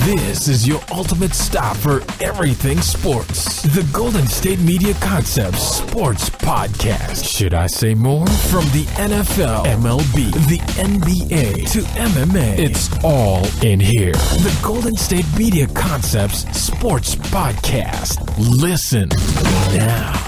This is your ultimate stop for everything sports. The Golden State Media Concepts Sports Podcast. Should I say more? From the NFL, MLB, the NBA to MMA, it's all in here. The Golden State Media Concepts Sports Podcast. Listen now.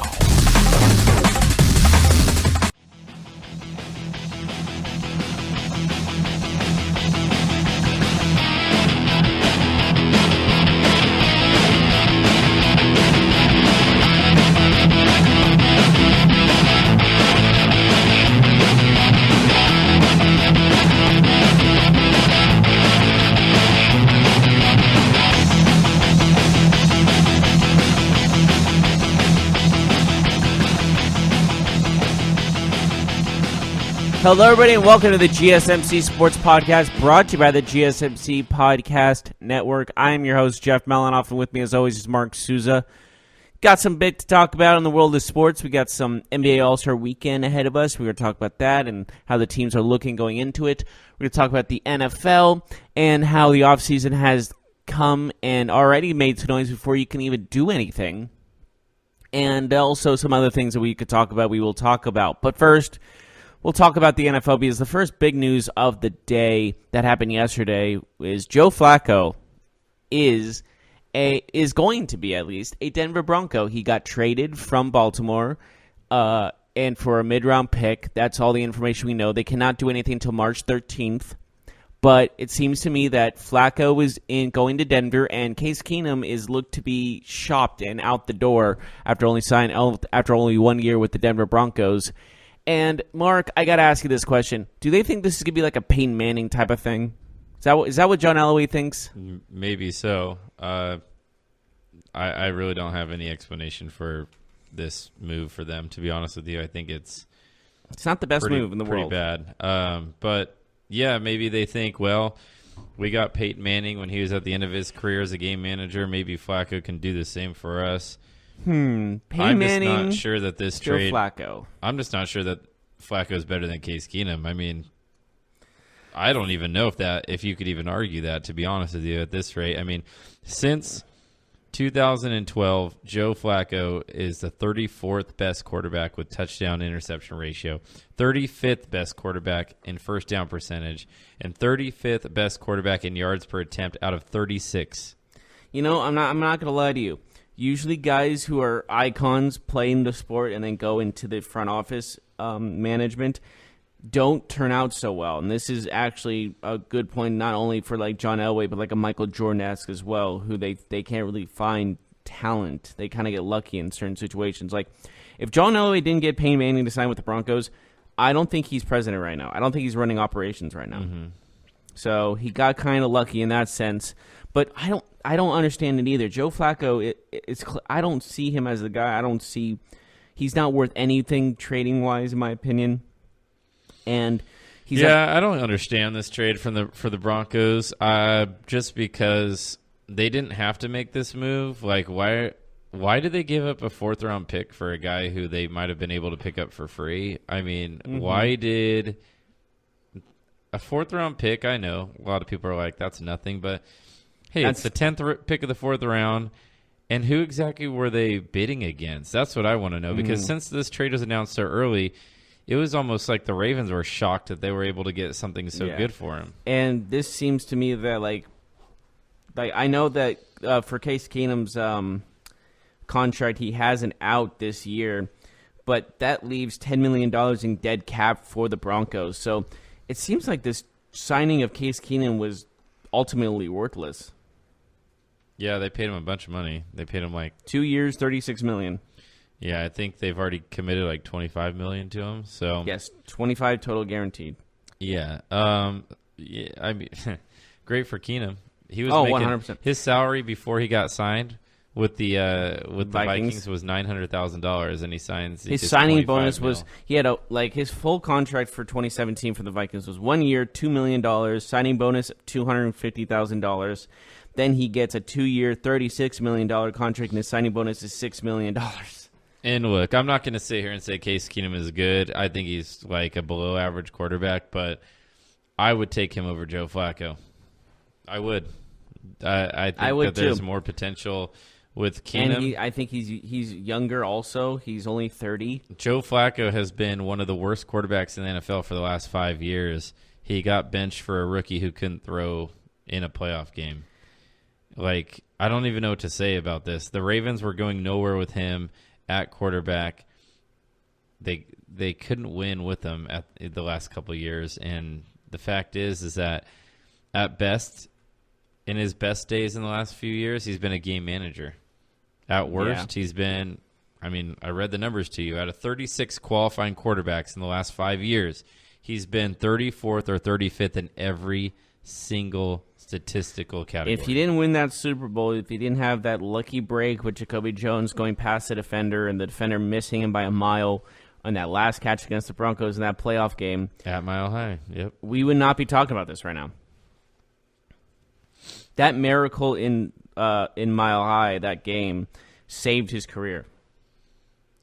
Hello, everybody, and welcome to the GSMC Sports Podcast, brought to you by the GSMC Podcast Network. I am your host, Jeff Melanoff, and with me, as always, is Mark Souza. Got some bit to talk about in the world of sports. We got some NBA All-Star Weekend ahead of us. We're going to talk about that and how the teams are looking going into it. We're going to talk about the NFL and how the offseason has come and already made some noise before you can even do anything. And also some other things that we could talk about, we will talk about. But first, we'll talk about the NFL because the first big news of the day that happened yesterday is Joe Flacco is going to be at least a Denver Bronco. He got traded from Baltimore and for a mid-round pick. That's all the information we know. They cannot do anything until March 13th. But it seems to me that Flacco is going to Denver, and Case Keenum is looked to be shopped and out the door after only 1 year with the Denver Broncos. And, Mark, I got to ask you this question. Do they think this is going to be like a Peyton Manning type of thing? Is that what John Elway thinks? Maybe so. I really don't have any explanation for this move for them, to be honest with you. I think it's not the best move in the world. Pretty bad. But, yeah, maybe they think, well, we got Peyton Manning when he was at the end of his career as a game manager. Maybe Flacco can do the same for us. Peyton I'm Manning, just not sure that this Joe trade. Flacco. I'm just not sure that Flacco is better than Case Keenum. I mean, I don't even know if you could even argue that, to be honest with you, at this rate. I mean, since 2012, Joe Flacco is the 34th best quarterback with touchdown-interception ratio, 35th best quarterback in first down percentage, and 35th best quarterback in yards per attempt out of 36. You know, I'm not going to lie to you. Usually guys who are icons playing the sport and then go into the front office management don't turn out so well. And this is actually a good point not only for like John Elway, but like a Michael Jordan-esque as well, who they can't really find talent. They kind of get lucky in certain situations. Like if John Elway didn't get Peyton Manning to sign with the Broncos, I don't think he's president right now. I don't think he's running operations right now. Mm-hmm. So he got kind of lucky in that sense. But I don't understand it either. Joe Flacco, I don't see him as the guy. He's not worth anything trading wise, in my opinion. And I don't understand this trade for the Broncos. Just because they didn't have to make this move. Like why did they give up a 4th round pick for a guy who they might have been able to pick up for free? I mean, Why did a 4th round pick? I know a lot of people are like, that's nothing, but hey, it's the 10th pick of the 4th round, and who exactly were they bidding against? That's what I want to know, because since this trade was announced so early, it was almost like the Ravens were shocked that they were able to get something so good for him. And this seems to me that, like I know that for Case Keenum's contract, he has an out this year, but that leaves $10 million in dead cap for the Broncos. So it seems like this signing of Case Keenum was ultimately worthless. Yeah, they paid him a bunch of money. They paid him like 2 years, $36 million. Yeah, I think they've already committed like $25 million to him. So yes, 25 total guaranteed. Yeah, I mean, great for Keenum. He was making 100%. His salary before he got signed with the Vikings was $900,000, and he signs his signing bonus was he had his full contract for 2017 for the Vikings was 1 year, $2 million, signing bonus $250,000. Then he gets a 2-year, $36 million contract, and his signing bonus is $6 million. And look, I'm not going to sit here and say Case Keenum is good. I think he's like a below-average quarterback, but I would take him over Joe Flacco. I would. I think I would that there's too. more potential with Keenum. And I think he's younger also. He's only 30. Joe Flacco has been one of the worst quarterbacks in the NFL for the last 5 years. He got benched for a rookie who couldn't throw in a playoff game. Like, I don't even know what to say about this. The Ravens were going nowhere with him at quarterback. They couldn't win with him at the last couple of years, and the fact is that at best, in his best days in the last few years, he's been a game manager. At worst, he's been, I read the numbers to you. Out of 36 qualifying quarterbacks in the last 5 years, he's been 34th or 35th in every single statistical category. If he didn't win that Super Bowl, if he didn't have that lucky break with Jacoby Jones going past the defender and the defender missing him by a mile on that last catch against the Broncos in that playoff game. At Mile High, yep. We would not be talking about this right now. That miracle in Mile High, that game, saved his career.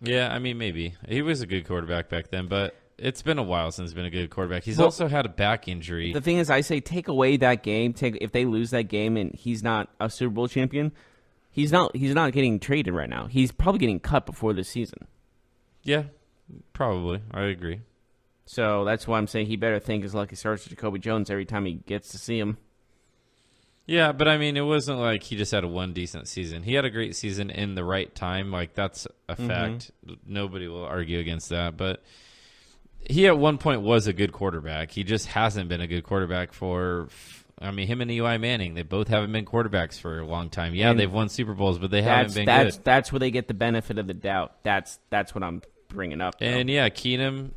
Yeah, maybe. He was a good quarterback back then, but it's been a while since he's been a good quarterback. He's also had a back injury. The thing is, I say take away that game. If they lose that game and he's not a Super Bowl champion, he's not getting traded right now. He's probably getting cut before this season. Yeah, probably. I agree. So that's why I'm saying he better thank his lucky stars to Jacoby Jones every time he gets to see him. Yeah, but it wasn't like he just had one decent season. He had a great season in the right time. Like, that's a fact. Nobody will argue against that. But he at one point was a good quarterback. He just hasn't been a good quarterback for, him and Eli Manning, they both haven't been quarterbacks for a long time. Yeah, they've won Super Bowls, but they haven't been good. That's where they get the benefit of the doubt. That's what I'm bringing up. Though. And yeah, Keenum,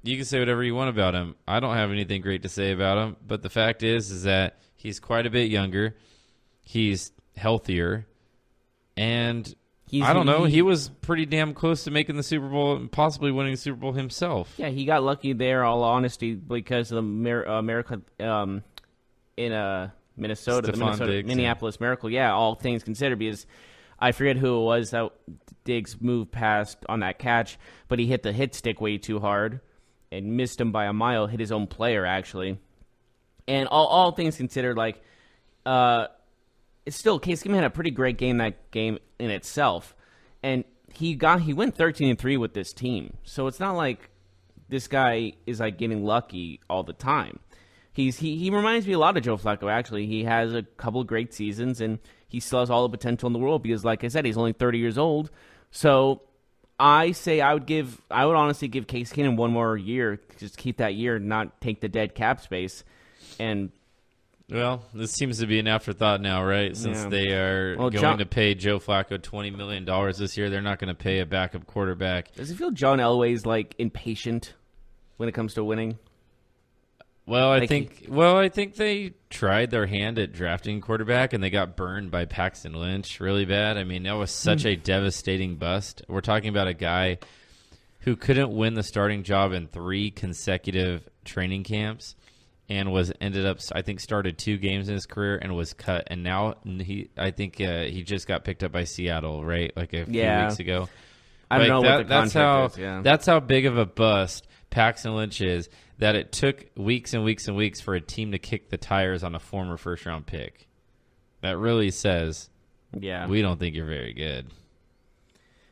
you can say whatever you want about him. I don't have anything great to say about him, but the fact is that he's quite a bit younger. He's healthier. And I don't know. He was pretty damn close to making the Super Bowl and possibly winning the Super Bowl himself. Yeah, he got lucky there, all honesty, because of the America in Minnesota, Minneapolis Miracle. Yeah, all things considered, because I forget who it was that Diggs moved past on that catch, but he hit the hit stick way too hard and missed him by a mile, hit his own player, actually. And all things considered, like, it's still, Case Keenum had a pretty great game that game in itself. And he went 13-3 with this team. So it's not like this guy is like getting lucky all the time. He reminds me a lot of Joe Flacco, actually. He has a couple of great seasons, and he still has all the potential in the world because, like I said, he's only 30 years old. So I would honestly give Case Keenum one more year, just keep that year and not take the dead cap space. And well, this seems to be an afterthought now, right? Since they are going to pay Joe Flacco $20 million this year, they're not going to pay a backup quarterback. Does it feel John Elway's like impatient when it comes to winning? Well, I think they tried their hand at drafting quarterback, and they got burned by Paxton Lynch really bad. That was such a devastating bust. We're talking about a guy who couldn't win the starting job in 3 consecutive training camps and started 2 games in his career and was cut. And now he just got picked up by Seattle, right? Like a few weeks ago. I don't know what the contract is. Yeah. That's how big of a bust Paxton Lynch is, that it took weeks and weeks and weeks for a team to kick the tires on a former first-round pick. That really says, we don't think you're very good.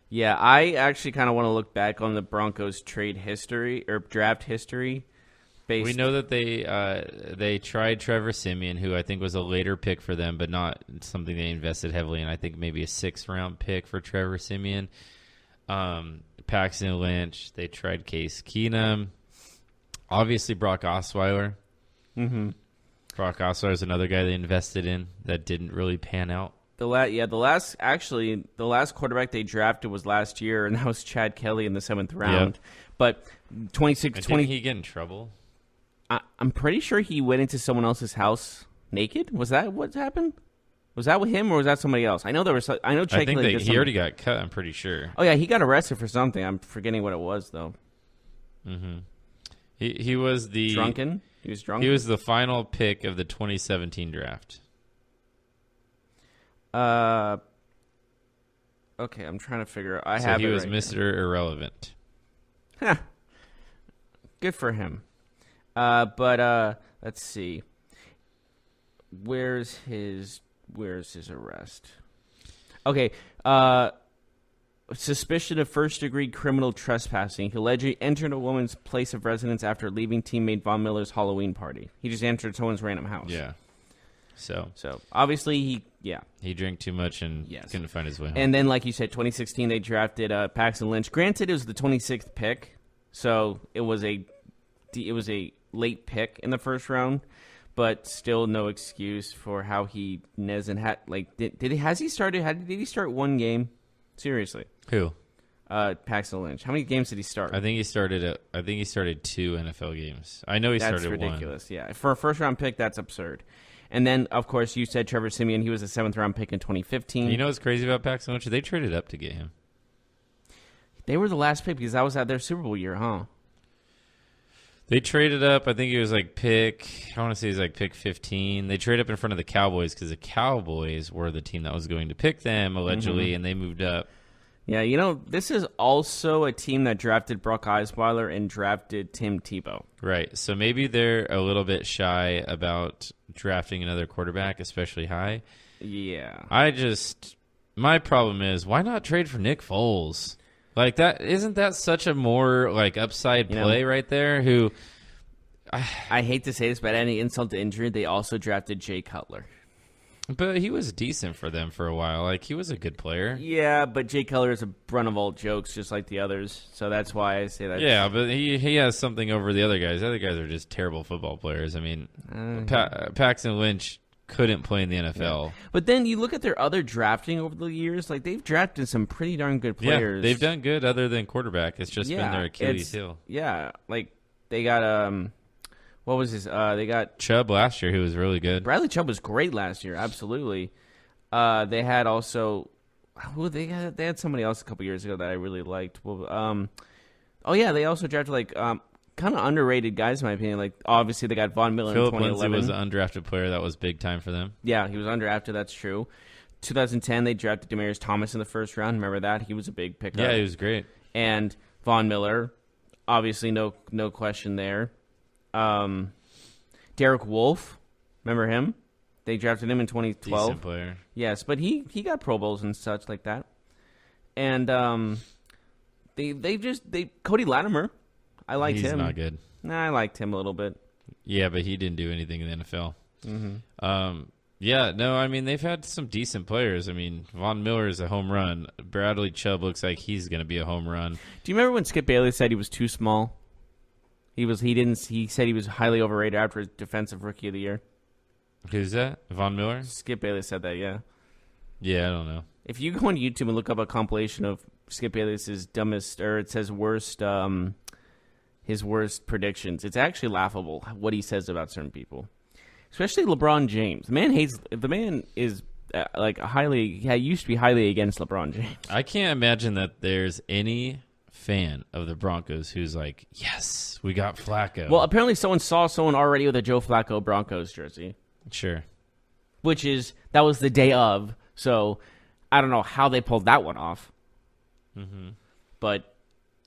Yeah, I actually kind of want to look back on the Broncos trade history or draft history. We know that they tried Trevor Siemian, who I think was a later pick for them, but not something they invested heavily in. I think maybe a 6th-round pick for Trevor Siemian. Paxton Lynch. They tried Case Keenum. Obviously, Brock Osweiler. Mm-hmm. Brock Osweiler is another guy they invested in that didn't really pan out. The last quarterback they drafted was last year, and that was Chad Kelly in the 7th round. Yep. But 26, didn't he get in trouble? I'm pretty sure he went into someone else's house naked. Was that what happened? Was that with him, or was that somebody else? I know there was. I know Chad I think Kelly he already got cut. I'm pretty sure. Oh yeah, he got arrested for something. I'm forgetting what it was though. Mm-hmm. He was the drunken. He was drunk. He was the final pick of the 2017 draft. Okay, I'm trying to figure out. He was Mr. Irrelevant. Huh. Good for him. But let's see. Where's his where's his arrest? Okay. Suspicion of first-degree criminal trespassing. He allegedly entered a woman's place of residence after leaving teammate Von Miller's Halloween party. He just entered someone's random house. Yeah. So obviously he drank too much and couldn't find his way home. And then, like you said, 2016 they drafted Paxton Lynch. Granted, it was the 26th pick, so it was a late pick in the first round, but still no excuse for how he did he start one game? Seriously, who? Paxton Lynch. How many games did he start? I think he started 2 NFL games. I know he started one. That's ridiculous. Yeah, for a first round pick, that's absurd. And then, of course, you said Trevor Siemian. He was a 7th-round pick in 2015. You know what's crazy about Paxton Lynch? They traded up to get him. They were the last pick because that was at their Super Bowl year, huh? They traded up. I think he was pick 15. They traded up in front of the Cowboys because the Cowboys were the team that was going to pick them, allegedly, and they moved up. Yeah, this is also a team that drafted Brock Osweiler and drafted Tim Tebow. Right. So maybe they're a little bit shy about drafting another quarterback, especially high. Yeah. My problem is, why not trade for Nick Foles? Like, that isn't that such a more upside play right there? Who I hate to say this, but any insult to injury, they also drafted Jay Cutler. But he was decent for them for a while. He was a good player. Yeah, but Jay Cutler is a brunt of all jokes, just like the others. So that's why I say that. Yeah, but he has something over the other guys. The other guys are just terrible football players. I mean, Paxton Lynch couldn't play in the NFL. Yeah. But then you look at their other drafting over the years. They've drafted some pretty darn good players. Yeah, they've done good other than quarterback. It's just been their Achilles heel. Yeah, they got what was his? They got Chubb last year, who was really good. Bradley Chubb was great last year, absolutely. They had also, they had somebody else a couple years ago that I really liked. Well, they also drafted kind of underrated guys in my opinion. Obviously they got Von Miller in 2011. Phillip Lindsay was an undrafted player that was big time for them. Yeah, he was undrafted. That's true. 2010 they drafted Demaryius Thomas in the first round. Remember that? He was a big pickup. Yeah, he was great. And Von Miller, obviously no question there. Derek Wolfe, remember him? They drafted him in 2012. Decent player. Yes, but he got Pro Bowls and such like that. And they Cody Latimer, I liked him. He's not good. Nah, I liked him a little bit. Yeah, but he didn't do anything in the NFL. Mm-hmm. They've had some decent players. Von Miller is a home run. Bradley Chubb looks like he's going to be a home run. Do you remember when Skip Bayless said he was too small? He said he was highly overrated after his Defensive Rookie of the Year. Who's that? Von Miller? Skip Bayless said that, yeah. Yeah, I don't know. If you go on YouTube and look up a compilation of Skip Bayless's dumbest, or it says his worst predictions, it's actually laughable what he says about certain people, especially LeBron James. The man is used to be highly against LeBron James. I can't imagine that there's any fan of the Broncos who's like, yes, we got Flacco. Well, apparently someone saw someone already with a Joe Flacco Broncos jersey. Sure. That was the day of, so I don't know how they pulled that one off. Mm-hmm. But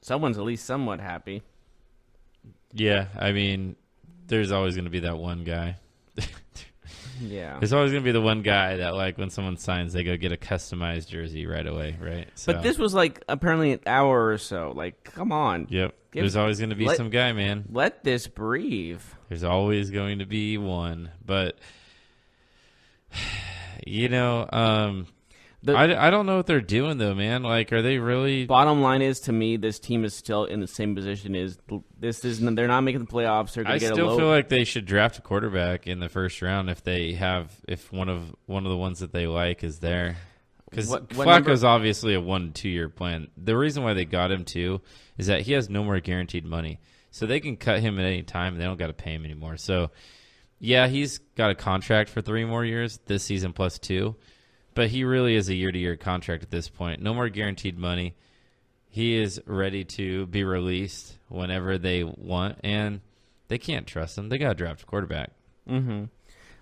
someone's at least somewhat happy. Yeah, there's always going to be that one guy. Yeah. There's always going to be the one guy that, when someone signs, they go get a customized jersey right away, right? So. But this was, apparently an hour or so. Come on. Yep. There's always going to be some guy, man. Let this breathe. There's always going to be one. But, I don't know what they're doing, though, man. Are they really... Bottom line is, to me, this team is still in the same position they're not making the playoffs. They're I still feel like they should draft a quarterback in the first round if one of the ones that they like is there. Because Flacco's obviously a 1-2 year plan. The reason why they got him, too, is that he has no more guaranteed money. So they can cut him at any time, and they don't got to pay him anymore. So, yeah, he's got a contract for 3 more years, this season plus 2. But he really is a year-to-year contract at this point. No more guaranteed money. He is ready to be released whenever they want, and they can't trust him. They got to draft a quarterback. Mm-hmm.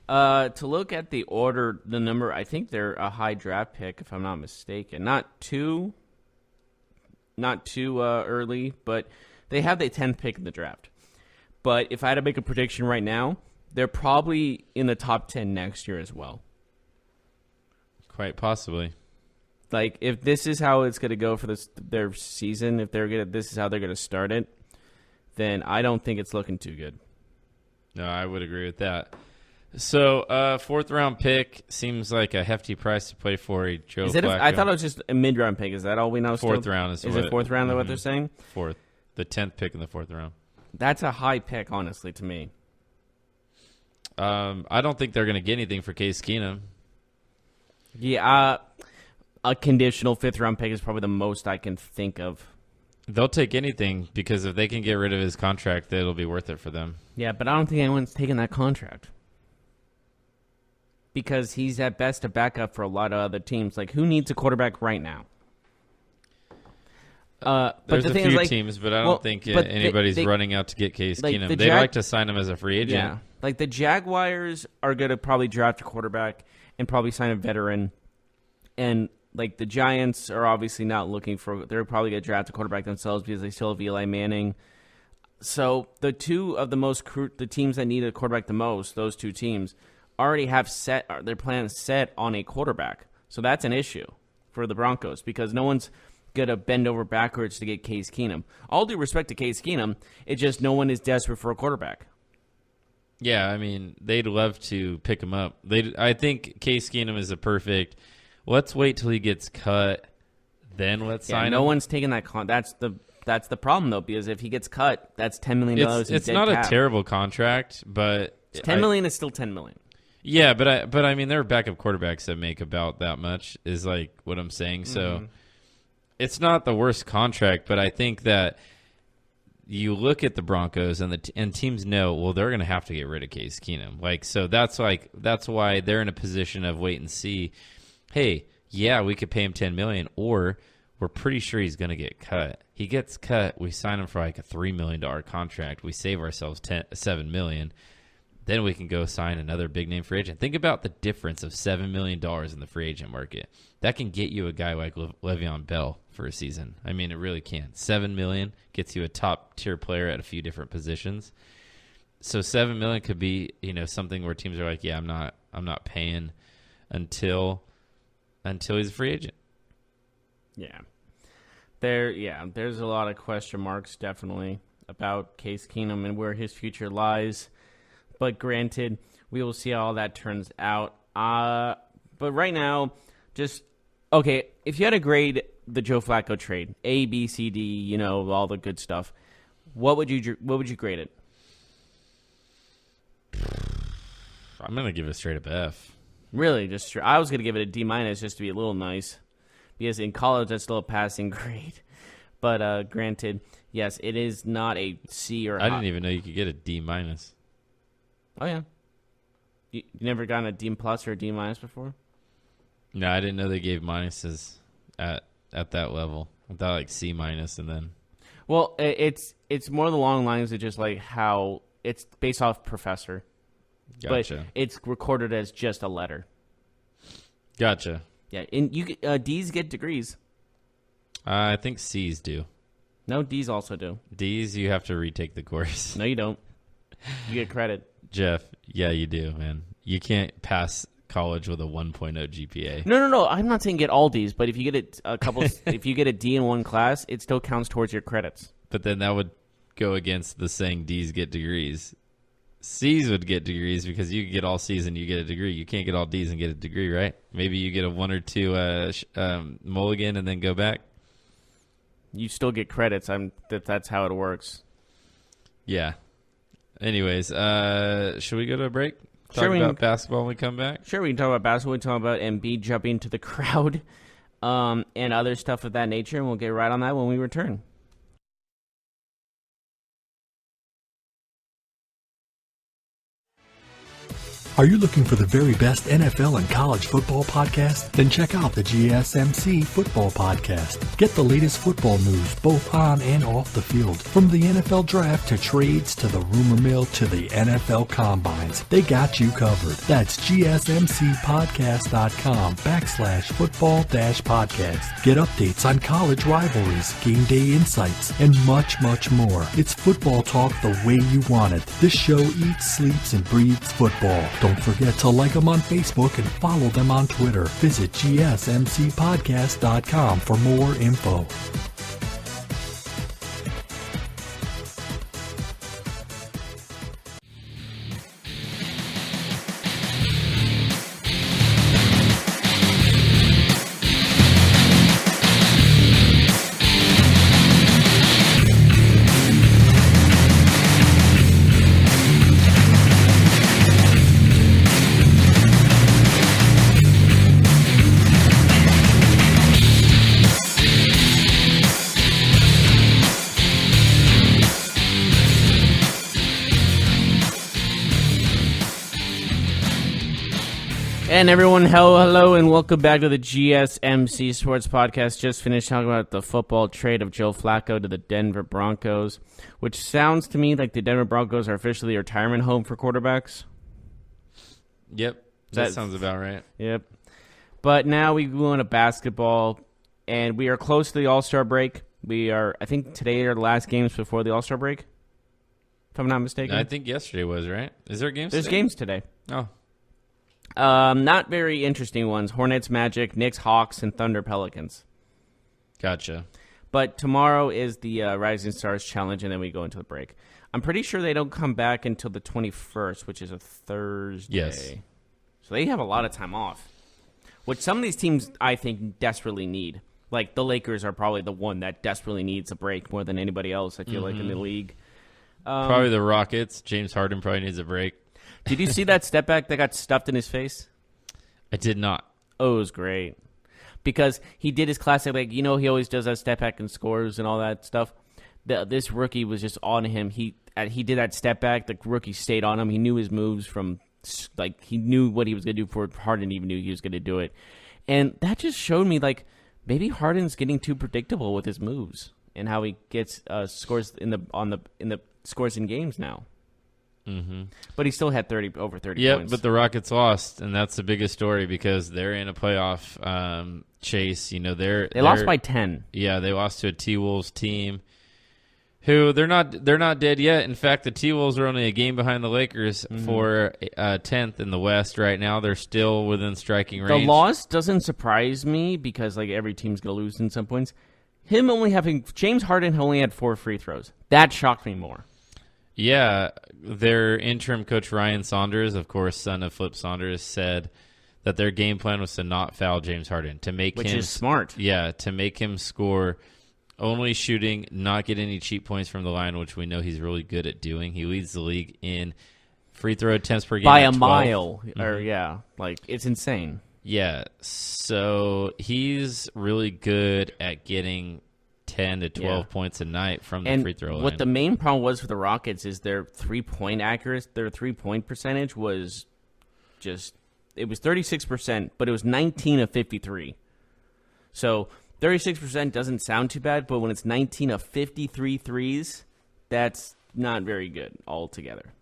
To look at the order, the number, I think they're a high draft pick, if I'm not mistaken. Not too early, but they have the 10th pick in the draft. But if I had to make a prediction right now, they're probably in the top 10 next year as well. Quite possibly. Like, if this is how it's going to go for their season, this is how they're going to start it, then I don't think it's looking too good. No, I would agree with that. So, fourth-round pick seems like a hefty price to play for a Joe Flacco. I thought it was just a mid-round pick. Is that all we know? Fourth round is it fourth round? What they're saying? Fourth, the 10th pick in the fourth round. That's a high pick, honestly, to me. I don't think they're going to get anything for Case Keenum. Yeah, a conditional fifth-round pick is probably the most I can think of. They'll take anything because if they can get rid of his contract, it'll be worth it for them. Yeah, but I don't think anyone's taking that contract. Because he's at best a backup for a lot of other teams. Like, who needs a quarterback right now? There's a few teams, but I don't think anybody's running out to get Case Keenum. They'd like to sign him as a free agent. Yeah, like the Jaguars are going to probably draft a quarterback and probably sign a veteran. And, like, the Giants are obviously not looking for – they're probably going to draft a quarterback themselves because they still have Eli Manning. So the two of the teams that need a quarterback the most, those two teams – already have their plans set on a quarterback. So that's an issue for the Broncos because no one's going to bend over backwards to get Case Keenum. All due respect to Case Keenum, it's just no one is desperate for a quarterback. Yeah, I mean, they'd love to pick him up. I think Case Keenum is a perfect, let's wait till he gets cut, then let's sign him. No one's taking that that's the problem, though, because if he gets cut, that's $10 million in dead cap. It's not a terrible contract, but $10 million is still $10 million. Yeah, but I mean, there are backup quarterbacks that make about that much, is like what I'm saying. So it's not the worst contract, but I think that you look at the Broncos and teams know, well, they're going to have to get rid of Case Keenum. Like, so that's why they're in a position of wait and see. Hey, yeah, we could pay him $10 million, or we're pretty sure he's going to get cut. He gets cut, we sign him for like a $3 million contract. We save ourselves $7 million. Then we can go sign another big-name free agent. Think about the difference of $7 million in the free agent market. That can get you a guy like Le'Veon Bell for a season. I mean, it really can. $7 million gets you a top-tier player at a few different positions. So $7 million could be, something where teams are like, yeah, I'm not paying until he's a free agent. Yeah. There's a lot of question marks, definitely, about Case Keenum and where his future lies. But granted, we will see how all that turns out. But right now, if you had to grade the Joe Flacco trade, A, B, C, D, all the good stuff, what would you grade it? I'm going to give it a straight up F. Really? I was going to give it a D- just to be a little nice. Because in college, that's still a passing grade. But granted, yes, it is not a C or I didn't even know you could get a D-. Oh, yeah. You never gotten a D+ or a D- before? No, I didn't know they gave minuses at that level. I thought like C- and then. Well, it's more along the lines of just like how it's based off professor. Gotcha. But it's recorded as just a letter. Gotcha. Yeah, and D's get degrees. I think C's do. No, D's also do. D's, you have to retake the course. No, you don't. You get credit. Jeff, yeah, you do, man. You can't pass college with a 1.0 GPA. No. I'm not saying get all D's, but if you get if you get a D in one class, it still counts towards your credits. But then that would go against the saying D's get degrees. C's would get degrees because you get all C's and you get a degree. You can't get all D's and get a degree, right? Maybe you get a 1 or 2 mulligan and then go back. You still get credits. That's how it works. Yeah. Anyways, should we go to a break? Talk about basketball when we come back? Sure, we can talk about basketball. We can talk about Embiid jumping into the crowd and other stuff of that nature, and we'll get right on that when we return. Are you looking for the very best NFL and college football podcast? Then check out the GSMC Football Podcast. Get the latest football news both on and off the field. From the NFL Draft to trades to the rumor mill to the NFL Combines, they got you covered. That's GSMCpodcast.com/football-podcast. Get updates on college rivalries, game day insights, and much, much more. It's football talk the way you want it. This show eats, sleeps, and breathes football. Don't forget to like them on Facebook and follow them on Twitter. Visit gsmcpodcast.com for more info. And everyone, hello, and welcome back to the GSMC Sports Podcast. Just finished talking about the football trade of Joe Flacco to the Denver Broncos, which sounds to me like the Denver Broncos are officially a retirement home for quarterbacks. Yep, that sounds about right. Yep. But now we go into basketball, and we are close to the All-Star break. I think today are the last games before the All-Star break, if I'm not mistaken. I think yesterday was, right? Is there games There's today? games today. Oh. Not very interesting ones. Hornets, Magic, Knicks, Hawks, and Thunder, Pelicans. Gotcha. But tomorrow is the Rising Stars Challenge, and then we go into the break. I'm pretty sure they don't come back until the 21st, which is a Thursday. Yes. So they have a lot of time off, which some of these teams, I think, desperately need. Like, the Lakers are probably the one that desperately needs a break more than anybody else, I feel like, in the league. Probably the Rockets. James Harden probably needs a break. Did you see that step back that got stuffed in his face? I did not. Oh, it was great. Because he did his classic, he always does that step back and scores and all that stuff. This rookie was just on him. He did that step back. The rookie stayed on him. He knew his moves from, he knew what he was going to do before Harden even knew he was going to do it. And that just showed me, maybe Harden's getting too predictable with his moves and how he gets scores in the scores in games now. Mm-hmm. But he still had over 30 Yep, points. but the Rockets lost, and that's the biggest story because they're in a playoff chase. They lost by 10. Yeah, they lost to a T-Wolves team who they're not dead yet. In fact, the T-Wolves are only a game behind the Lakers for 10th in the West right now. They're still within striking range. The loss doesn't surprise me because every team's going to lose in some points. James Harden only had 4 free throws. That shocked me more. Yeah, their interim coach Ryan Saunders, of course, son of Flip Saunders, said that their game plan was to not foul James Harden, which is smart. Yeah, to make him score only shooting, not get any cheap points from the line, which we know he's really good at doing. He leads the league in free throw attempts per game by a 12. mile, it's insane. Yeah, so he's really good at getting 10 to 12 points a night from the free throw line. What the main problem was for the Rockets is their 3-point accuracy, their 3-point percentage was it was 36%, but it was 19 of 53. So 36% doesn't sound too bad, but when it's 19 of 53 threes, that's not very good altogether.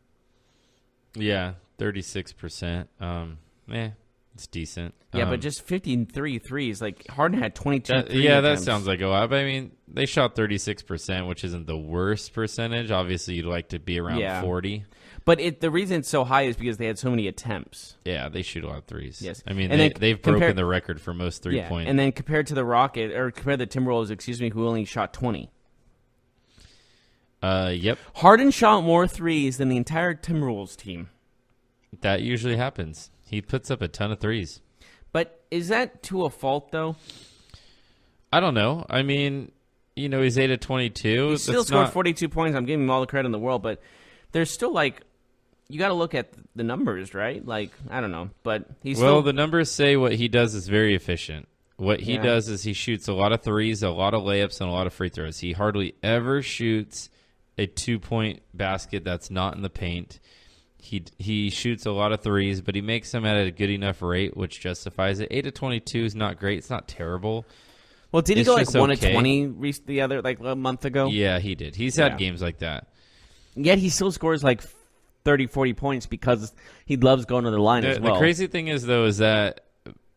Yeah, 36%. It's decent. Yeah, but just 53 threes. Harden had 22 threes. Yeah, that sounds like a lot. But, they shot 36%, which isn't the worst percentage. Obviously, you'd like to be around 40. But the reason it's so high is because they had so many attempts. Yeah, they shoot a lot of threes. Yes. They've broken the record for most three-point. And then compared to the compared to the Timberwolves, who only shot 20. Yep. Harden shot more threes than the entire Timberwolves team. That usually happens. He puts up a ton of threes. But is that to a fault, though? I don't know. He's 8 of 22. He still scored 42 points. I'm giving him all the credit in the world, but there's still you got to look at the numbers, right? I don't know, but he's the numbers say what he does is very efficient. What he does is he shoots a lot of threes, a lot of layups, and a lot of free throws. He hardly ever shoots a 2-point basket that's not in the paint. He shoots a lot of threes, but he makes them at a good enough rate, which justifies it. 8 of 22 is not great. It's not terrible. Well, did he go 1 of 20 the other a month ago? Yeah, he did. He's had games like that. Yet he still scores 30, 40 points because he loves going to the line as well. The crazy thing is, though, is that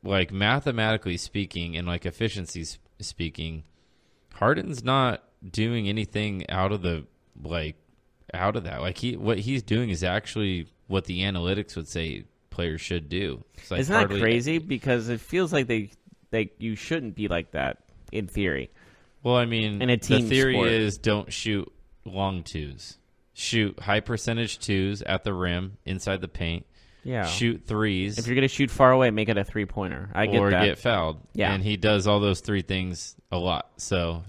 mathematically speaking and efficiency speaking, Harden's not doing anything out of that. What he's doing is actually what the analytics would say players should do. It's like Isn't that crazy? Because it feels like you shouldn't be like that in theory. Well, I mean, in a team the theory sport. is don't shoot long twos. Shoot high percentage twos at the rim, inside the paint. Yeah. Shoot threes. If you're going to shoot far away, make it a 3-pointer. I get or that. get fouled. Yeah. And he does all those three things a lot. So,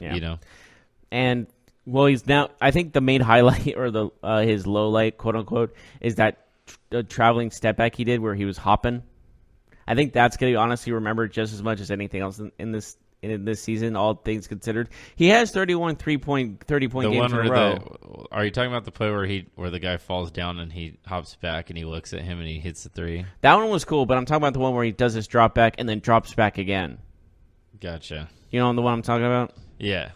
And, well, he's now, I think the main highlight or the his low light, quote unquote, is that traveling step back he did where he was hopping. I think that's going to honestly remembered just as much as anything else in this season, all things considered. He has 31 30-point games in a row. Are you talking about the play where the guy falls down and he hops back and he looks at him and he hits the three? That one was cool, but I'm talking about the one where he does this drop back and then drops back again. Gotcha. You know the one I'm talking about? Yeah.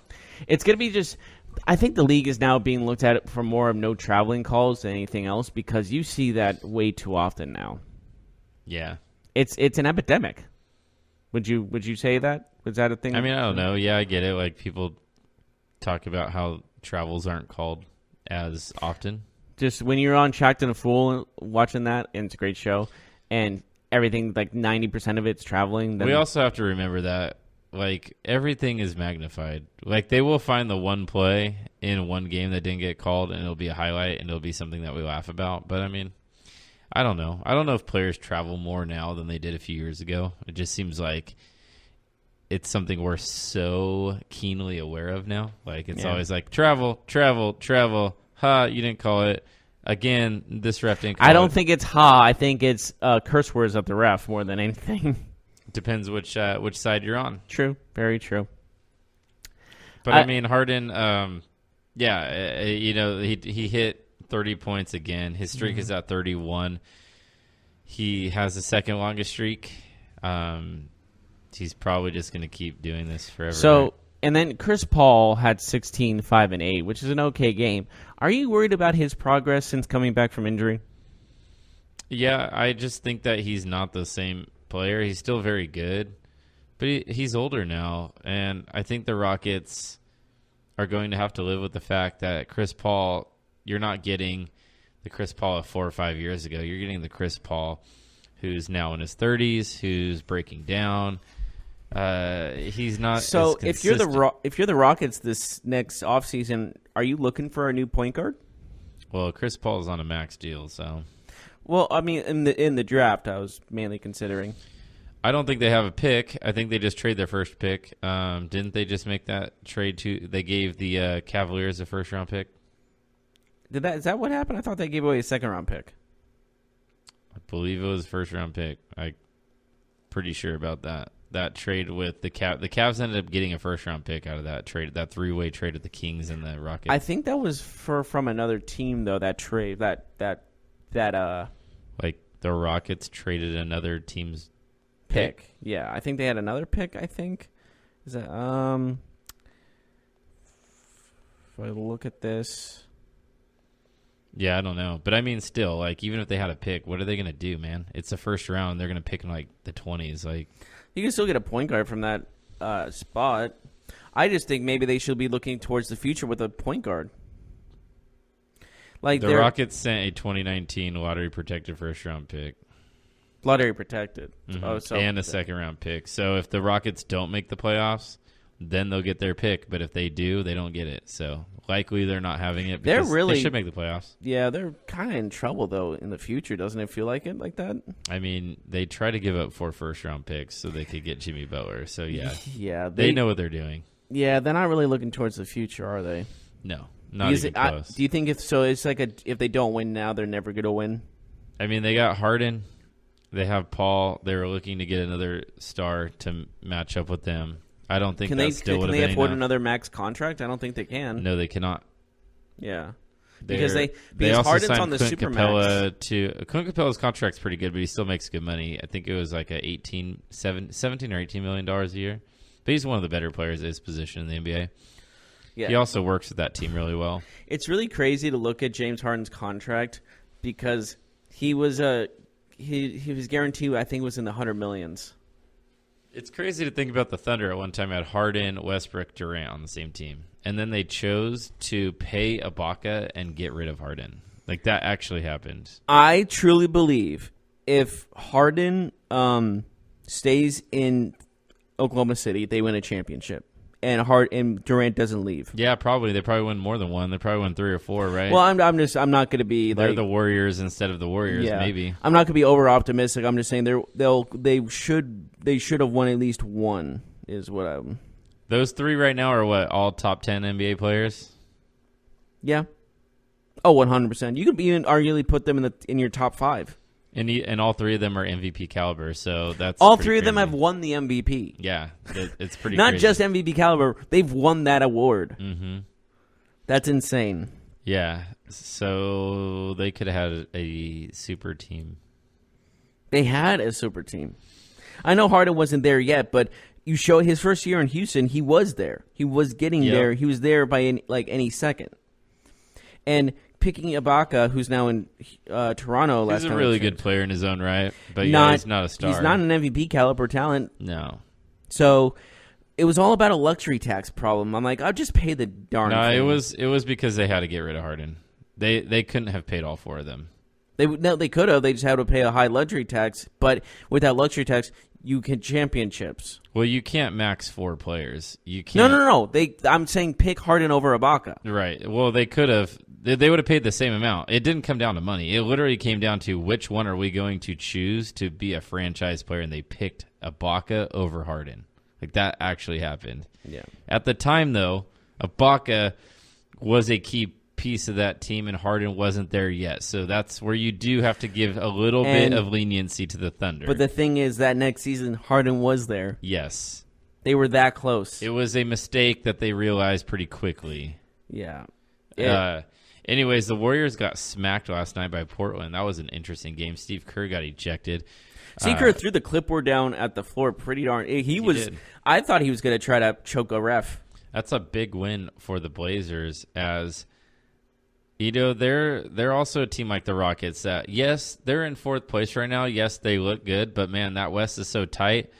It's going to be just – I think the league is now being looked at for more of no traveling calls than anything else because you see that way too often now. Yeah. It's an epidemic. Would you say that? Was that a thing? I mean, I don't know. Yeah, I get it. Like, people talk about how travels aren't called as often. Just when you're on Shacked and a Fool watching that, and it's a great show, and everything, like 90% of it's traveling. Then we also have to remember that, like, everything is magnified. Like, they will find the one play in one game that didn't get called, and it'll be a highlight, and it'll be something that we laugh about. But, I mean, I don't know. I don't know if players travel more now than they did a few years ago. It just seems like it's something we're so keenly aware of now. Like, it's always like, travel. Ha, you didn't call it. Again, this ref didn't call it. I don't think it's ha. I think it's curse words at the ref more than anything. Depends which side you're on. True. Very true. But, I mean, Harden, he hit 30 points again. His streak is at 31. He has the second longest streak. He's probably just going to keep doing this forever. So, right? And then Chris Paul had 16, 5, and 8, which is an okay game. Are you worried about his progress since coming back from injury? Yeah, I just think that he's not the same player. He's still very good, but he's older now, and I think the Rockets are going to have to live with the fact that Chris Paul, you're not getting the Chris Paul of 4 or 5 years ago. You're getting the Chris Paul who's now in his 30s, who's breaking down. He's not. So as if you're the Rockets this next offseason, are you looking for a new point guard? Well, Chris Paul's on a max deal, so. Well, I mean, in the draft, I was mainly considering. I don't think they have a pick. I think they just trade their first pick. Didn't they just make that trade to? They gave the Cavaliers a first-round pick. Is that what happened? I thought they gave away a second-round pick. I believe it was a first-round pick. I'm pretty sure about that. That trade with the Cavs ended up getting a first-round pick out of that trade, that three-way trade with the Kings and the Rockets. I think that was from another team though. That trade, that like the Rockets traded another team's pick. Yeah, I think they had another pick. I think is that if I look at this. Yeah, I don't know. But, I mean, still, like, even if they had a pick, what are they going to do, man? It's the first round. They're going to pick in, like, the 20s. Like, you can still get a point guard from that spot. I just think maybe they should be looking towards the future with a point guard. Like the Rockets sent a 2019 lottery-protected first-round pick. Lottery protected. Mm-hmm. Oh, so and a second-round pick. So, if the Rockets don't make the playoffs, then they'll get their pick. But if they do, they don't get it. So, likely they're not having it because they should make the playoffs. Yeah, they're kind of in trouble, though, in the future. Doesn't it feel like it like that? I mean, they try to give up 4 first-round picks so they could get Jimmy Butler. So, yeah. Yeah. They know what they're doing. Yeah, they're not really looking towards the future, are they? No, not even close. Do you think it's like if they don't win now, they're never going to win? I mean, they got Harden. They have Paul. They were looking to get another star to match up with them. I don't think that still would have been enough. Can they afford another max contract? I don't think they can. No, they cannot. Yeah. Because Harden's on the Supermax. Clint Capella's contract's pretty good, but he still makes good money. I think it was like a $17 or $18 million a year. But he's one of the better players at his position in the NBA. Yeah. He also works with that team really well. It's really crazy to look at James Harden's contract because he was guaranteed, I think, was in the $100 millions. It's crazy to think about the Thunder at one time had Harden, Westbrook, Durant on the same team. And then they chose to pay Ibaka and get rid of Harden. Like, that actually happened. I truly believe if Harden stays in Oklahoma City, they win a championship. And Durant doesn't leave. Yeah, probably. They probably win more than one. They probably win 3 or 4, right? Well, I'm not going to be They're like the Warriors instead of the Warriors, maybe. I'm not going to be over optimistic. I'm just saying they should have won at least one. Is what I'm. Those 3 right now are what, all top 10 NBA players? Yeah. Oh, 100%. You could even arguably put them in your top 5. And all 3 of them are MVP caliber, so that's all pretty 3 of them crazy. have won the MVP. Yeah, it's pretty Not crazy. just MVP caliber, they've won that award. Mm-hmm. That's insane. Yeah, so they could have had a super team. They had a super team. I know Harden wasn't there yet, but you show his first year in Houston, he was there. He was getting there. He was there by any second. And picking Ibaka, who's now in Toronto. He's a really good player in his own right, but he's not a star. He's not an MVP caliber talent. No. So it was all about a luxury tax problem. I'm like, I'll just pay the darn thing. It was because they had to get rid of Harden. They couldn't have paid all 4 of them. They could have. They just had to pay a high luxury tax. But with that luxury tax, you can championships. Well, you can't max 4 players. You can't. No. I'm saying pick Harden over Ibaka. Right. Well, they could have. They would have paid the same amount. It didn't come down to money. It literally came down to which one are we going to choose to be a franchise player, and they picked Ibaka over Harden. Like, that actually happened. Yeah. At the time, though, Ibaka was a key piece of that team, and Harden wasn't there yet. So that's where you do have to give a little bit of leniency to the Thunder. But the thing is that next season, Harden was there. Yes. They were that close. It was a mistake that they realized pretty quickly. Yeah. Anyways, the Warriors got smacked last night by Portland. That was an interesting game. Steve Kerr got ejected. Steve Kerr threw the clipboard down at the floor pretty darn. He was. did. I thought he was going to try to choke a ref. That's a big win for the Blazers, as they're also a team like the Rockets that, yes, they're in 4th place right now. Yes, they look good, but man, that West is so tight.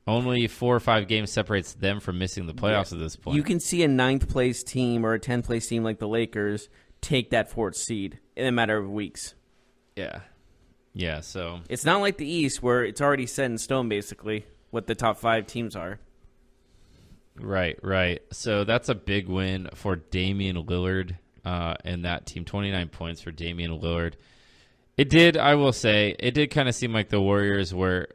Only 4 or 5 games separates them from missing the playoffs at this point. You can see a 9th place team or a 10th place team like the Lakers take that 4th seed in a matter of weeks. Yeah, so It's not like the East where it's already set in stone basically what the top 5 teams are. Right. So that's a big win for Damian Lillard and that team. 29 points for Damian Lillard. I will say, it did kind of seem like the Warriors were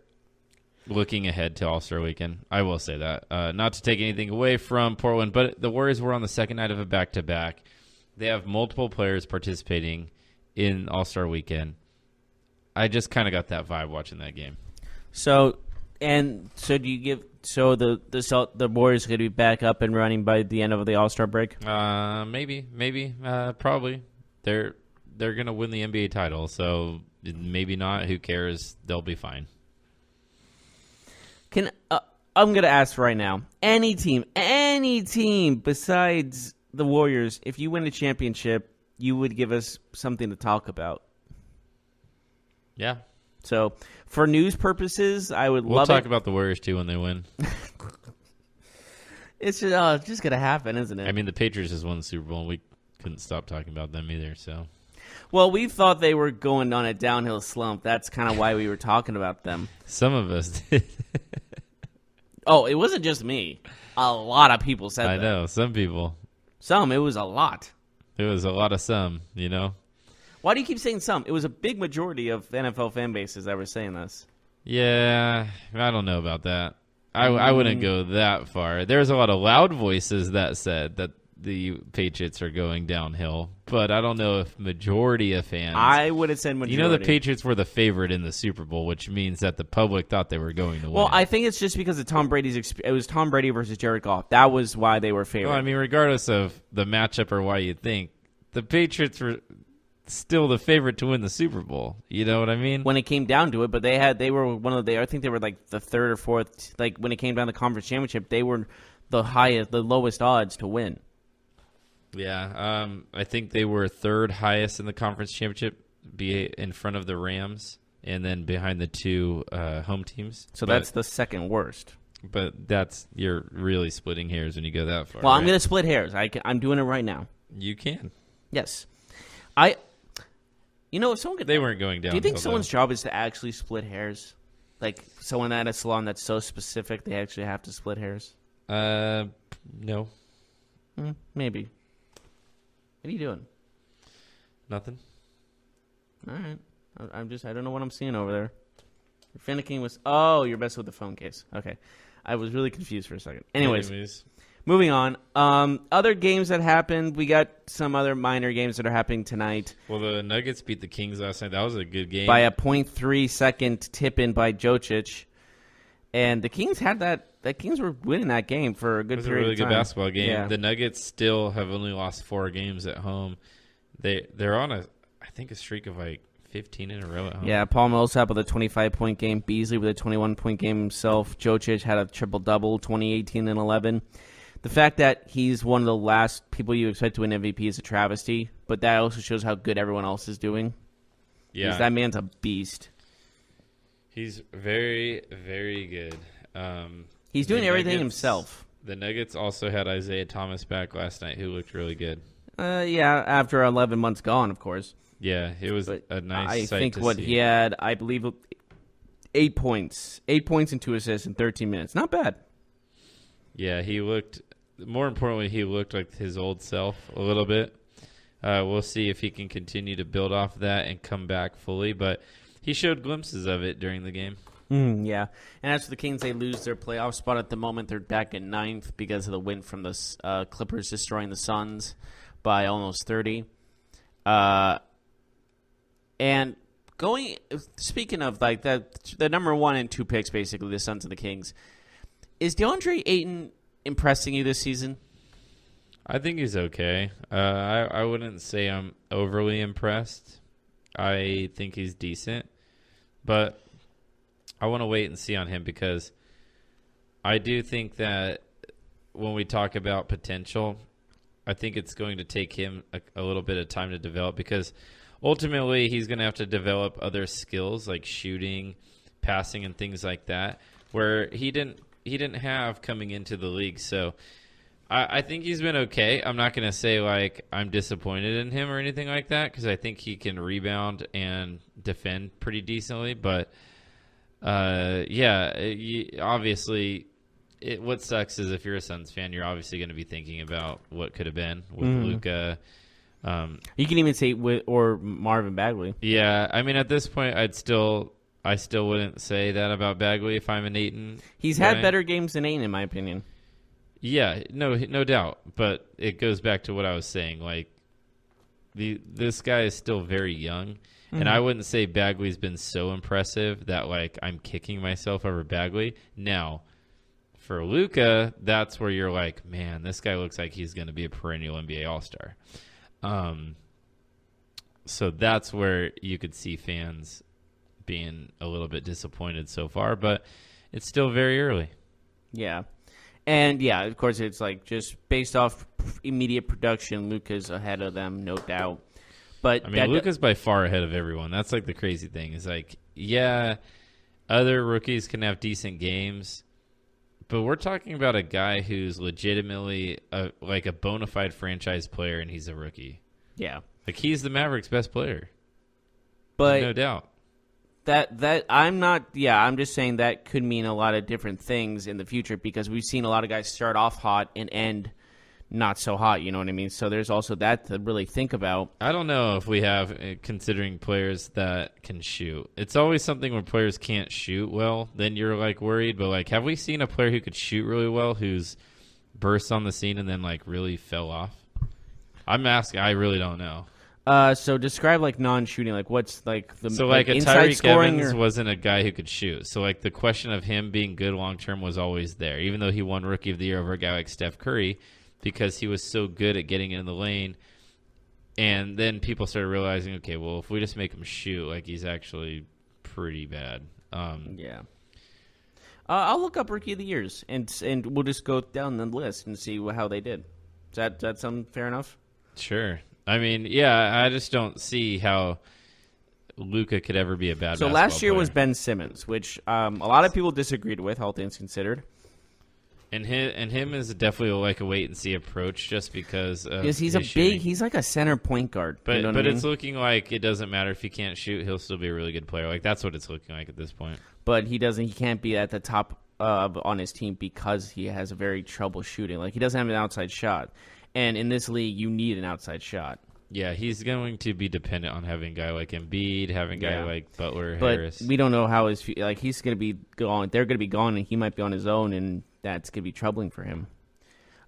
looking ahead to All-Star Weekend. I will say that. Not to take anything away from Portland, but the Warriors were on the second night of a back-to-back. They have multiple players participating in All-Star Weekend. I just kind of got that vibe watching that game. So do you give the Warriors going to be back up and running by the end of the All-Star break? Maybe, probably. They're going to win the NBA title, so maybe not. Who cares? They'll be fine. I'm going to ask right now, any team besides the Warriors, if you win a championship, you would give us something to talk about. Yeah. So, for news purposes, I would love it. We'll talk about the Warriors, too, when they win. It's just going to happen, isn't it? I mean, the Patriots just won the Super Bowl, and we couldn't stop talking about them either, so. Well, we thought they were going on a downhill slump. That's kind of why we were talking about them. Some of us did. Oh, it wasn't just me. A lot of people said that. I know, some people. Some, it was a lot. It was a lot of some, you know? Why do you keep saying some? It was a big majority of NFL fan bases that were saying this. Yeah, I don't know about that. I wouldn't go that far. There's a lot of loud voices that said that the Patriots are going downhill, but I don't know if majority of fans. I would have said majority. You know, the Patriots were the favorite in the Super Bowl, which means that the public thought they were going to win. Well, I think it's just because of Tom Brady's. It was Tom Brady versus Jared Goff. That was why they were favored. Well, I mean, regardless of the matchup or why you think, the Patriots were still the favorite to win the Super Bowl. You know what I mean? When it came down to it, but they were one of the. I think they were like the 3rd or 4th. Like when it came down to the conference championship, they were the lowest odds to win. Yeah, I think they were 3rd highest in the conference championship, be in front of the Rams, and then behind the 2 home teams. So that's the 2nd worst. But you're really splitting hairs when you go that far. Well, right? I'm going to split hairs. I'm doing it right now. You can. Yes, If someone could, They weren't going down. do you think someone's job is to actually split hairs? Like someone at a salon that's so specific they actually have to split hairs? No. Maybe. What are you doing? Nothing. All right. I don't know what I'm seeing over there. You're finicking with... Oh, you're messing with the phone case. Okay. I was really confused for a second. Anyways. Moving on. Other games that happened. We got some other minor games that are happening tonight. Well, the Nuggets beat the Kings last night. That was a good game. By a 0.3 second tip-in by Jocic. And the Kings had that... The Kings were winning that game for a good period of time. It was a really good basketball game. Yeah. The Nuggets still have only lost 4 games at home. They're on a streak of like 15 in a row at home. Yeah, Paul Millsap with a 25-point game. Beasley with a 21-point game himself. Jocic had a triple-double, 2018 and 11. The fact that he's one of the last people you expect to win MVP is a travesty, but that also shows how good everyone else is doing. Yeah. Because that man's a beast. He's very, very good. He's doing everything himself. The Nuggets also had Isaiah Thomas back last night, who looked really good. Yeah, after 11 months gone, of course. Yeah, it was But a nice I sight think to what see. he had, I believe, 8 points. 8 points and 2 assists in 13 minutes. Not bad. Yeah, he looked... More importantly, he looked like his old self a little bit. We'll see if he can continue to build off that and come back fully, but he showed glimpses of it during the game. Yeah. And as for the Kings, they lose their playoff spot at the moment. They're back at 9th because of the win from the Clippers destroying the Suns by almost 30. And speaking of like the number 1 and 2 picks, basically the Suns and the Kings, is DeAndre Ayton impressing you this season? I think he's okay. I wouldn't say I'm overly impressed. I think he's decent, but I want to wait and see on him because I do think that when we talk about potential, I think it's going to take him a little bit of time to develop because ultimately he's going to have to develop other skills like shooting, passing, and things like that, where he didn't have coming into the league. So I think he's been okay. I'm not going to say like I'm disappointed in him or anything like that because I think he can rebound and defend pretty decently. But obviously, what sucks is if you're a Suns fan, you're obviously going to be thinking about what could have been with Luka. You can even say or Marvin Bagley. Yeah, I mean at this point, I still wouldn't say that about Bagley if I'm an Ayton. He's had better games than Ayton, in my opinion. Yeah, no doubt. But it goes back to what I was saying. Like, this guy is still very young, and I wouldn't say Bagley's been so impressive that like I'm kicking myself over Bagley. Now, for Luka, that's where you're like, man, this guy looks like he's going to be a perennial NBA All-Star. So that's where you could see fans being a little bit disappointed so far, but it's still very early. Yeah. And, yeah, of course, it's like just based off immediate production, Luka's ahead of them, no doubt. But I mean, Luka's by far ahead of everyone. That's like the crazy thing. Is like, yeah, other rookies can have decent games, but we're talking about a guy who's legitimately like a bona fide franchise player, and he's a rookie. Yeah. Like, he's the Mavericks' best player. But no doubt. That I'm not. Yeah, I'm just saying that could mean a lot of different things in the future because we've seen a lot of guys start off hot and end not so hot. You know what I mean? So there's also that to really think about. I don't know if we have, considering players that can shoot. It's always something when players can't shoot well, then you're like worried. But like, have we seen a player who could shoot really well who's burst on the scene and then like really fell off? I'm asking. I really don't know. So describe like non-shooting. Like what's like the so like a inside Tyreek scoring Evans or... wasn't a guy who could shoot. So like the question of him being good long term was always there, even though he won Rookie of the Year over a guy like Steph Curry because he was so good at getting in the lane. And then people started realizing, okay, well, if we just make him shoot, like he's actually pretty bad. Yeah. I'll look up Rookie of the Years and we'll just go down the list and see how they did. Does that sound fair enough? Sure. I mean, yeah, I just don't see how Luka could ever be a bad So basketball last year player. was Ben Simmons, which a lot of people disagreed with, all things considered. And him is definitely like a wait and see approach, just because he's like a center point guard. But you know what I mean? It's looking like it doesn't matter if he can't shoot; he'll still be a really good player. Like that's what it's looking like at this point. But he can't be at the top on his team because he has a very trouble shooting. Like he doesn't have an outside shot, and in this league, you need an outside shot. Yeah, he's going to be dependent on having a guy like Embiid, having a guy like Butler, but Harris. We don't know how he's going to be gone. They're going to be gone, and he might be on his own, and that's going to be troubling for him.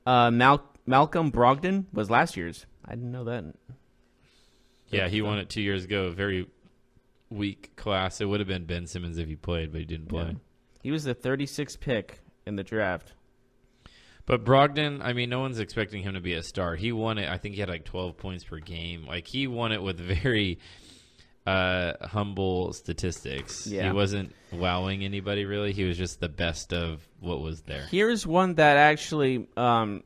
Malcolm Brogdon was last year's. I didn't know that. Yeah, he won it 2 years ago. A very weak class. It would have been Ben Simmons if he played, but he didn't play. Yeah. He was the 36th pick in the draft. But Brogdon, I mean, no one's expecting him to be a star. He won it. I think he had like 12 points per game. Like he won it with very humble statistics. Yeah. He wasn't wowing anybody really. He was just the best of what was there. Here's one that actually, I'm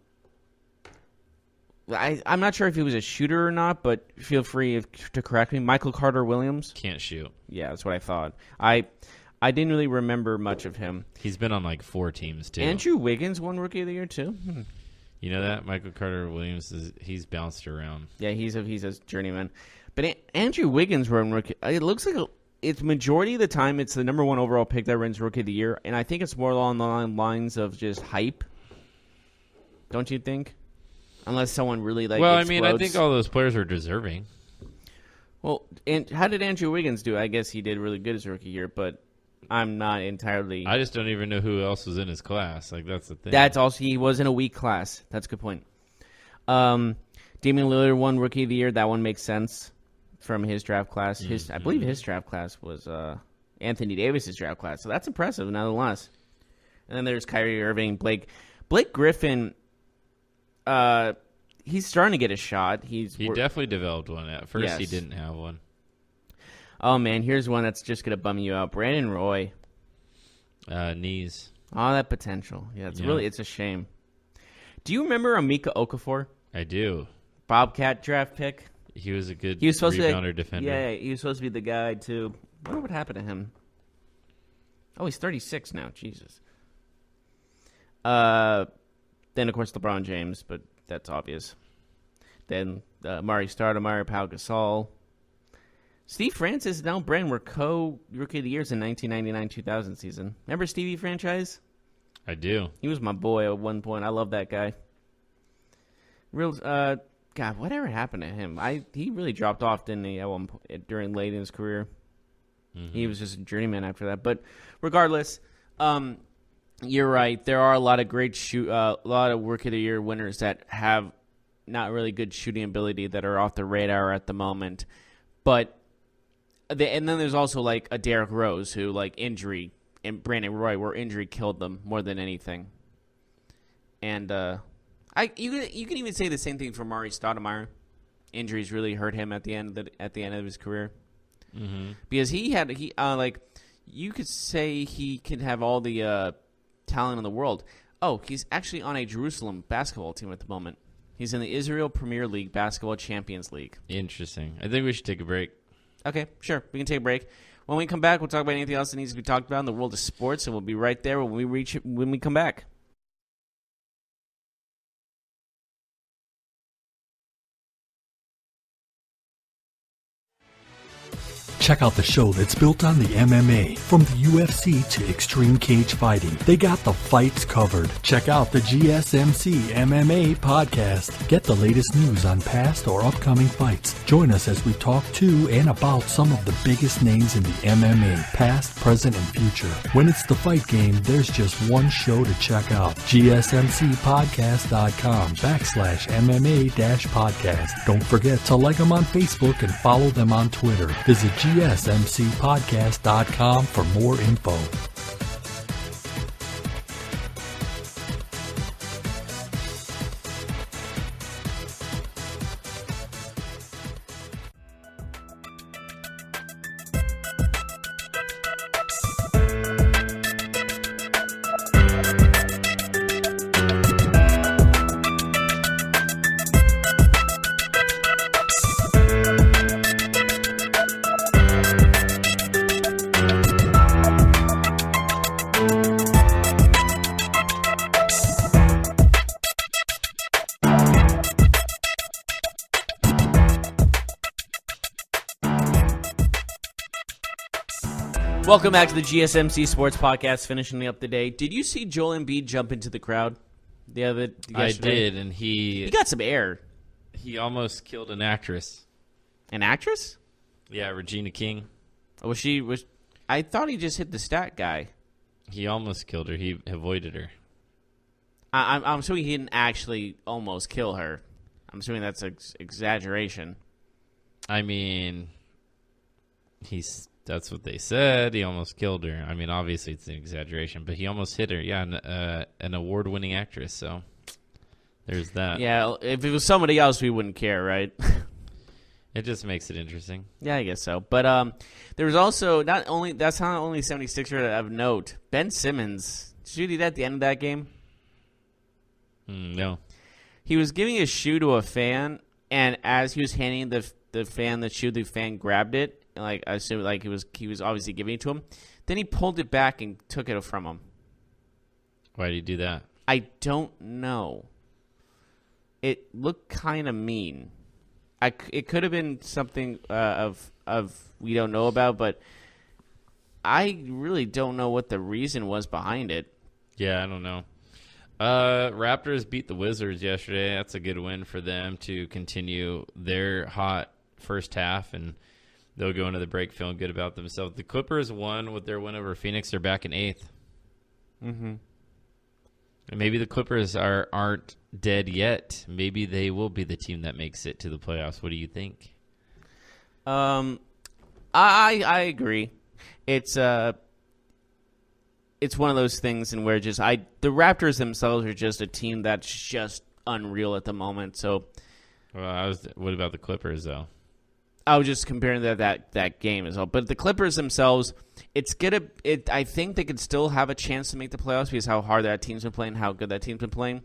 not sure if he was a shooter or not, but feel free to correct me. Michael Carter-Williams. Can't shoot. Yeah, that's what I thought. I didn't really remember much of him. He's been on like 4 teams too. Andrew Wiggins won Rookie of the Year too. You know that Michael Carter-Williams he's bounced around. Yeah, he's a journeyman. But Andrew Wiggins won Rookie. It looks like it's majority of the time it's the number 1 overall pick that wins Rookie of the Year, and I think it's more along the lines of just hype. Don't you think? Unless someone really like. Well, explodes. I mean, I think all those players are deserving. Well, and how did Andrew Wiggins do? I guess he did really good his rookie year, but I'm not entirely. I just don't even know who else was in his class. Like that's the thing. That's also he was in a weak class. That's a good point. Damian Lillard won Rookie of the Year. That one makes sense from his draft class. I believe his draft class was Anthony Davis's draft class, so that's impressive nonetheless. And then there's Kyrie Irving, Blake Griffin. He's starting to get a shot. He definitely developed one. At first, Yes. he didn't have one. Oh man, here's one that's just gonna bum you out. Brandon Roy. Knees. Oh, that potential. Yeah, it's a shame. Do you remember Amika Okafor? I do. Bobcat draft pick. He was a good He was supposed rebounder to be defender. Yeah, he was supposed to be the guy too. I wonder what happened to him. Oh, he's 36 now. Jesus. Then of course LeBron James, but that's obvious. Then Mari Stoudemire, Pau Gasol. Steve Francis and Al Bren were co-Rookie of the Years in 1999-2000 season. Remember Stevie Franchise? I do. He was my boy at one point. I love that guy. God, whatever happened to him? He really dropped off, didn't he? At one point, during late in his career, he was just a journeyman after that. But regardless, you're right. There are a lot of great a lot of Rookie of the Year winners that have not really good shooting ability that are off the radar at the moment. But and then there's also like a Derrick Rose who like injury and Brandon Roy where injury killed them more than anything. And you can even say the same thing for Mari Stoudemire. Injuries really hurt him at the end of his career. Mm-hmm. Because you could say he can have all the talent in the world. Oh, he's actually on a Jerusalem basketball team at the moment. He's in the Israel Premier League Basketball Champions League. Interesting. I think we should take a break. Okay, sure. We can take a break. When we come back, we'll talk about anything else that needs to be talked about in the world of sports, and we'll be right there when we come back. Check out the show that's built on the MMA. From the UFC to Extreme Cage Fighting, they got the fights covered. Check out the GSMC MMA podcast. Get the latest news on past or upcoming fights. Join us as we talk to and about some of the biggest names in the MMA, past, present, and future. When it's the fight game, there's just one show to check out. GSMCpodcast.com/MMA-podcast. Don't forget to like them on Facebook and follow them on Twitter. Visit GSMCpodcast.com for more info. Welcome back to the GSMC Sports Podcast, finishing up the day. Did you see Joel Embiid jump into the crowd yesterday? I did, and he got some air. He almost killed an actress. An actress? Yeah, Regina King. I thought he just hit the stat guy. He almost killed her. He avoided her. I'm assuming he didn't actually almost kill her. I'm assuming that's an exaggeration. I mean, that's what they said. He almost killed her. I mean, obviously it's an exaggeration, but he almost hit her. Yeah, an award-winning actress, so there's that. Yeah, if it was somebody else, we wouldn't care, right? It just makes it interesting. Yeah, I guess so. But there was also that's not only 76er of note. Ben Simmons, did you see that at the end of that game? No. He was giving a shoe to a fan, and as he was handing the fan the shoe, the fan grabbed it. Like I assume, like he was obviously giving it to him. Then he pulled it back and took it from him. Why did he do that? I don't know. It looked kind of mean. It could have been something of we don't know about, but I really don't know what the reason was behind it. Yeah, I don't know. Raptors beat the Wizards yesterday. That's a good win for them to continue their hot first half, and they'll go into the break feeling good about themselves. The Clippers won with their win over Phoenix. They're back in 8th. Mm-hmm. And maybe the Clippers aren't dead yet. Maybe they will be the team that makes it to the playoffs. What do you think? I agree. It's one of those things in where the Raptors themselves are just a team that's just unreal at the moment. So, what about the Clippers though? I was just comparing that game as well. But the Clippers themselves, I think they could still have a chance to make the playoffs because how hard that team's been playing, how good that team's been playing.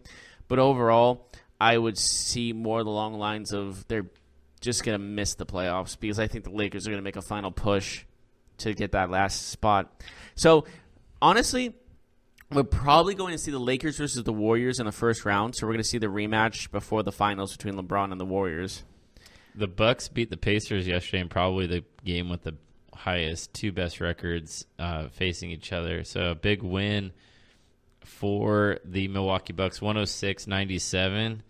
But overall, I would see more along the lines of they're just going to miss the playoffs because I think the Lakers are going to make a final push to get that last spot. So, honestly, we're probably going to see the Lakers versus the Warriors in the first round. So we're going to see the rematch before the finals between LeBron and the Warriors. The Bucks beat the Pacers yesterday, and probably the game with the highest two best records facing each other. So a big win for the Milwaukee Bucks, 106-97.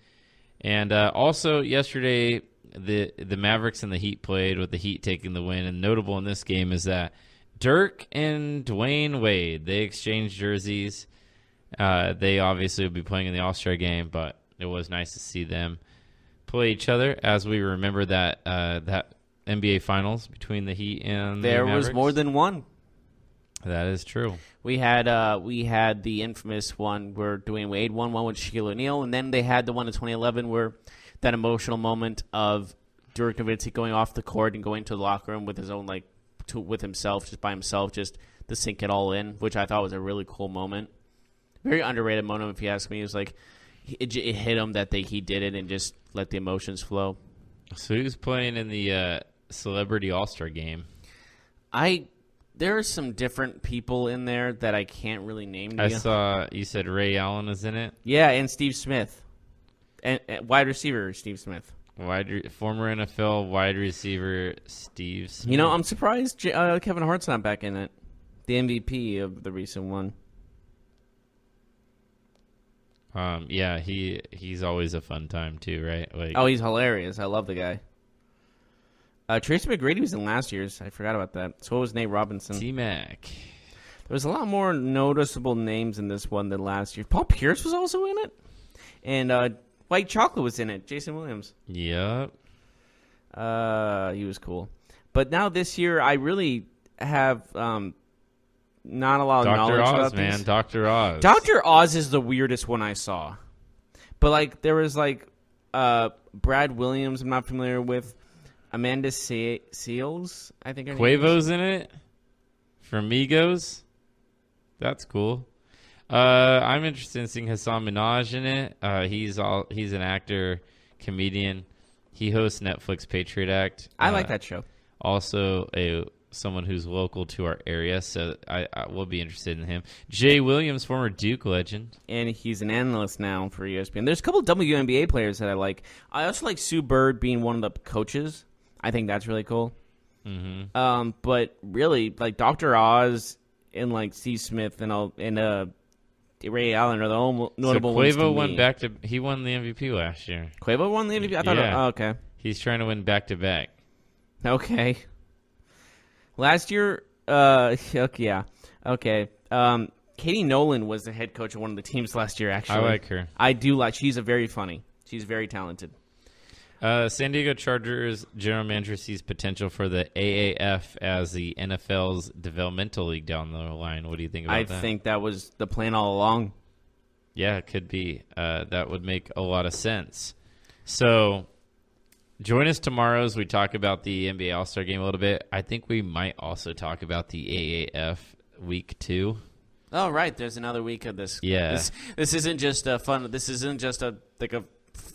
And also yesterday, the Mavericks and the Heat played with the Heat taking the win. And notable in this game is that Dirk and Dwayne Wade, they exchanged jerseys. They obviously will be playing in the All-Star game, but it was nice to see them play each other as we remember that NBA Finals between the Heat and the Mavericks. There was more than one. That is true. We had the infamous one where Dwayne Wade won one with Shaquille O'Neal, and then they had the one in 2011 where that emotional moment of Dirk Nowitzki going off the court and going to the locker room with his own with himself, just by himself, just to sink it all in, which I thought was a really cool moment. Very underrated moment, if you ask me. It was like it hit him that he did it and just let the emotions flow. So who's playing in the Celebrity All-Star game? There are some different people in there that I can't really name. I saw you said Ray Allen is in it. Yeah, and Steve Smith, and wide receiver Steve Smith. Former NFL wide receiver Steve Smith. You know, I'm surprised Kevin Hart's not back in it. The MVP of the recent one. Yeah, he's always a fun time too, right? He's hilarious. I love the guy. Tracy McGrady was in last year's. I forgot about that. So what was Nate Robinson? T-Mac. There was a lot more noticeable names in this one than last year. Paul Pierce was also in it. And White Chocolate was in it. Jason Williams. Yep. He was cool. But now this year, I really have not a lot of knowledge about these. Dr. Oz. Dr. Oz is the weirdest one I saw. But there was Brad Williams I'm not familiar with. Amanda Seales, I think her name is. Quavo's in it from Migos. That's cool. I'm interested in seeing Hassan Minaj in it. He's an actor, comedian. He hosts Netflix Patriot Act. I like that show. Also someone who's local to our area, so I will be interested in him. Jay Williams, former Duke legend. And he's an analyst now for ESPN. There's a couple of WNBA players that I like. I also like Sue Bird being one of the coaches. I think that's really cool. Mm-hmm. But really, like Dr. Oz and like Steve Smith and Ray Allen are the only notable ones to me. Quavo went back to he won the MVP last year. Quavo won the MVP? I thought Yeah. okay. He's trying to win back to back. Okay. Last year, yeah. Okay. Katie Nolan was the head coach of one of the teams last year, actually. I like her. I do like. She's very funny. She's very talented. San Diego Chargers general manager sees potential for the AAF as the NFL's developmental league down the line. What do you think about that? I think that was the plan all along. Yeah, it could be. That would make a lot of sense. So join us tomorrow as we talk about the NBA All-Star Game a little bit. I think we might also talk about the AAF Week 2. Oh, right. There's another week of this. Yeah. This isn't just a fun. This isn't just a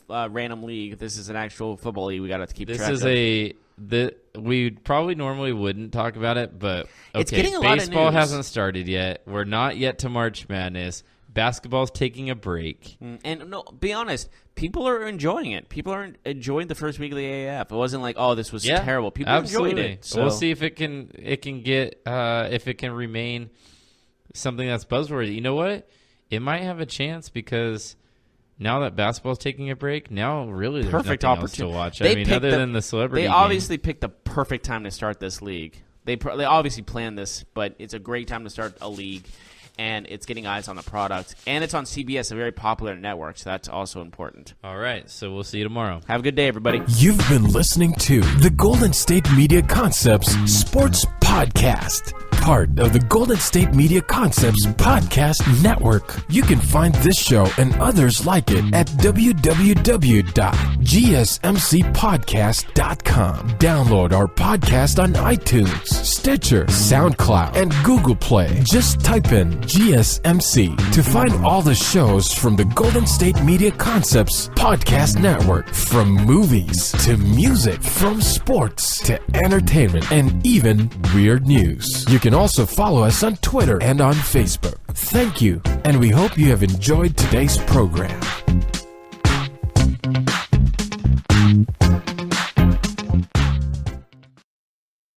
random league. This is an actual football league. We got to keep track of. We probably normally wouldn't talk about it, but okay, it's getting a lot of baseball news. hasn't started yet. We're not yet to March Madness. Basketball's taking a break. And no, be honest, people are enjoying it. People are enjoying the first week of the AAF. It wasn't like, oh, this was terrible. People absolutely. enjoyed it. So. We'll see if it can get if it can remain something that's buzzworthy. You know what? It might have a chance because now that basketball's taking a break, now really there's perfect nothing opportunity else to watch. I mean, other than the celebrity They game. obviously picked the perfect time to start this league. They obviously planned this, but it's a great time to start a league. And it's getting eyes on the product. And it's on CBS, a very popular network, so that's also important. All right, so we'll see you tomorrow. Have a good day, everybody. You've been listening to the Golden State Media Concepts Sports Podcast, part of the Golden State Media Concepts Podcast Network. You can find this show and others like it at www.gsmcpodcast.com. Download our podcast on iTunes, Stitcher, SoundCloud, and Google Play. Just type in GSMC to find all the shows from the Golden State Media Concepts Podcast Network. From movies to music, from sports to entertainment, and even weird news. You can also follow us on Twitter and on Facebook. Thank you, and we hope you have enjoyed today's program.